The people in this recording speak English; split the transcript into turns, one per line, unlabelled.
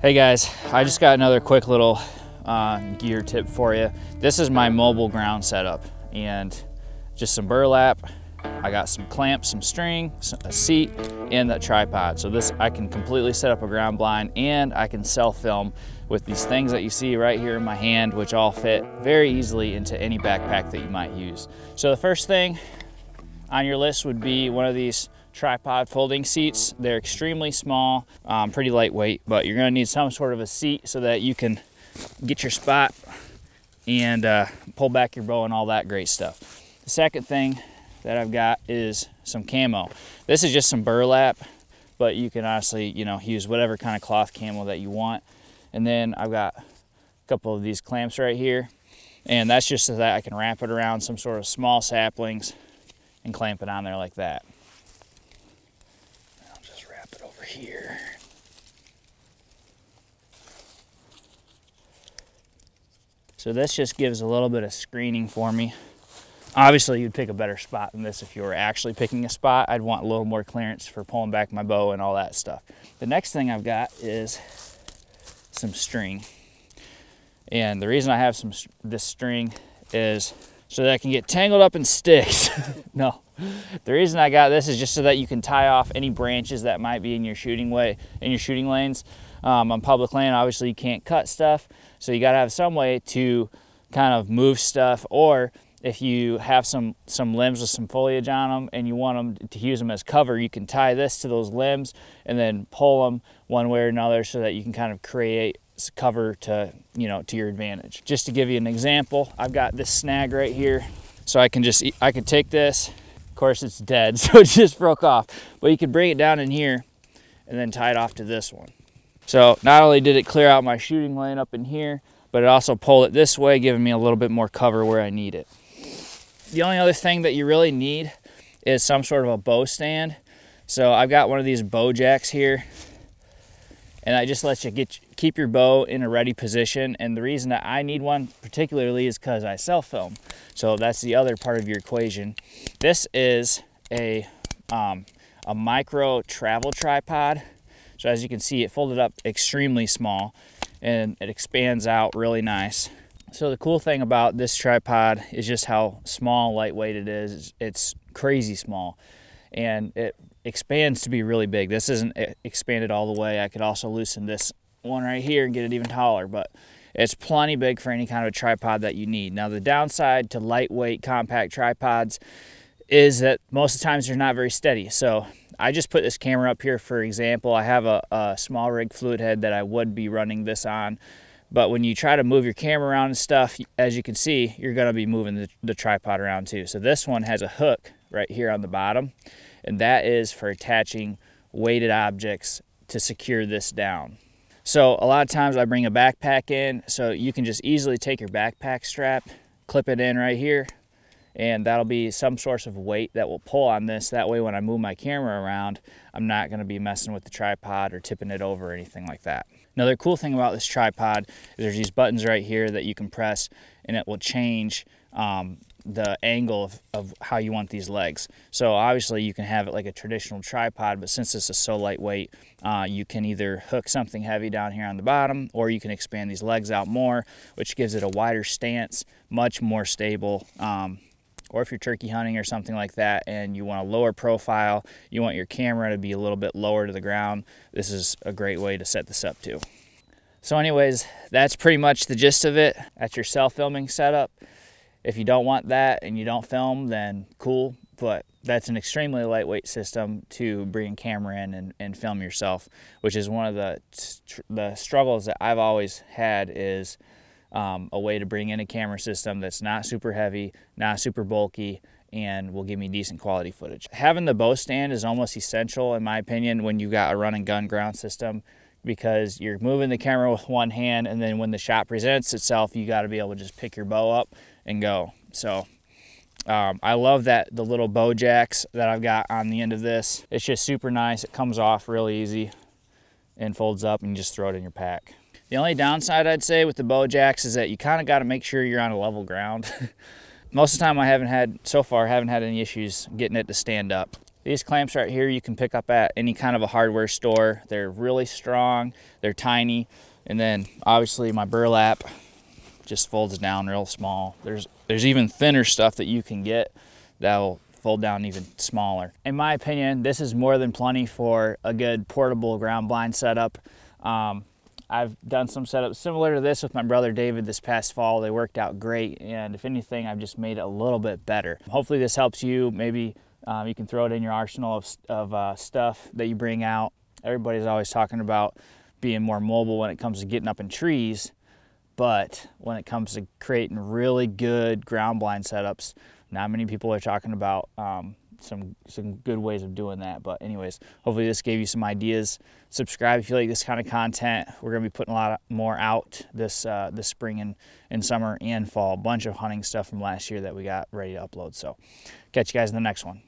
Hey guys, I just got another quick little gear tip for you. This is my mobile ground setup and just some burlap. I got some clamps, some string, a seat, and that tripod. So this, I can completely set up a ground blind and I can self-film with these things that you see right here in my hand, which all fit very easily into any backpack that you might use. So the first thing on your list would be one of these tripod folding seats. They're extremely small, pretty lightweight, but you're gonna need some sort of a seat so that you can get your spot and pull back your bow and all that great stuff. The second thing that I've got is some camo. This is just some burlap, but you can honestly, use whatever kind of cloth camo that you want. And then I've got a couple of these clamps right here, and that's just so that I can wrap it around some sort of small saplings and clamp it on there like that. I'll just wrap it over here. So this just gives a little bit of screening for me. Obviously, you'd pick a better spot than this if you were actually picking a spot. I'd want a little more clearance for pulling back my bow and all that stuff. The next thing I've got is some string. And the reason I have this string is so that I can get tangled up in sticks. No, the reason I got this is just so that you can tie off any branches that might be in your shooting lanes. On public land, obviously you can't cut stuff, so you gotta have some way to kind of move stuff, or if you have some limbs with some foliage on them and you want them to use them as cover, you can tie this to those limbs and then pull them one way or another so that you can kind of create cover to, to your advantage. Just to give you an example, I've got this snag right here. So I can take this, of course it's dead, so it just broke off, but you can bring it down in here and then tie it off to this one. So not only did it clear out my shooting lane up in here, but it also pulled it this way, giving me a little bit more cover where I need it. The only other thing that you really need is some sort of a bow stand. So I've got one of these bow jacks here, and I just let you keep your bow in a ready position. And the reason that I need one particularly is because I self-film. So that's the other part of your equation. This is a micro travel tripod. So as you can see, it folded up extremely small and it expands out really nice. So the cool thing about this tripod is just how small, lightweight it is. It's crazy small, and it expands to be really big. This isn't expanded all the way. I could also loosen this one right here and get it even taller, but it's plenty big for any kind of tripod that you need. Now the downside to lightweight compact tripods is that most of the times they're not very steady. So I just put this camera up here for example. I have a small rig fluid head that I would be running this on. But when you try to move your camera around and stuff, as you can see, you're gonna be moving the tripod around too. So this one has a hook right here on the bottom, and that is for attaching weighted objects to secure this down. So a lot of times I bring a backpack in, so you can just easily take your backpack strap, clip it in right here, and that'll be some source of weight that will pull on this. That way when I move my camera around, I'm not gonna be messing with the tripod or tipping it over or anything like that. Another cool thing about this tripod is there's these buttons right here that you can press, and it will change the angle of how you want these legs. So obviously you can have it like a traditional tripod, but since this is so lightweight, you can either hook something heavy down here on the bottom, or you can expand these legs out more, which gives it a wider stance, much more stable. Or if you're turkey hunting or something like that and you want a lower profile, you want your camera to be a little bit lower to the ground, this is a great way to set this up too. So anyways, that's pretty much the gist of it. That's your self-filming setup. If you don't want that and you don't film, then cool, but that's an extremely lightweight system to bring a camera in and film yourself, which is one of the struggles that I've always had is a way to bring in a camera system that's not super heavy, not super bulky, and will give me decent quality footage. Having the bow stand is almost essential, in my opinion, when you got a run and gun ground system, because you're moving the camera with one hand, and then when the shot presents itself, you got to be able to just pick your bow up and go. So I love that the little bow jacks that I've got on the end of this. It's just super nice. It comes off really easy and folds up, and you just throw it in your pack. The only downside I'd say with the bow jacks is that you kind of got to make sure you're on a level ground. Most of the time so far I haven't had any issues getting it to stand up. These clamps right here you can pick up at any kind of a hardware store. They're really strong, they're tiny, and then obviously my burlap just folds down real small. There's even thinner stuff that you can get that'll fold down even smaller. In my opinion, this is more than plenty for a good portable ground blind setup. I've done some setups similar to this with my brother David this past fall. They worked out great, and if anything, I've just made it a little bit better. Hopefully this helps you. Maybe you can throw it in your arsenal of stuff that you bring out. Everybody's always talking about being more mobile when it comes to getting up in trees, but when it comes to creating really good ground blind setups, not many people are talking about some good ways of doing that. But anyways, hopefully this gave you some ideas. Subscribe if you like this kind of content. We're going to be putting a lot more out this spring and summer and fall. A bunch of hunting stuff from last year that we got ready to upload. So catch you guys in the next one.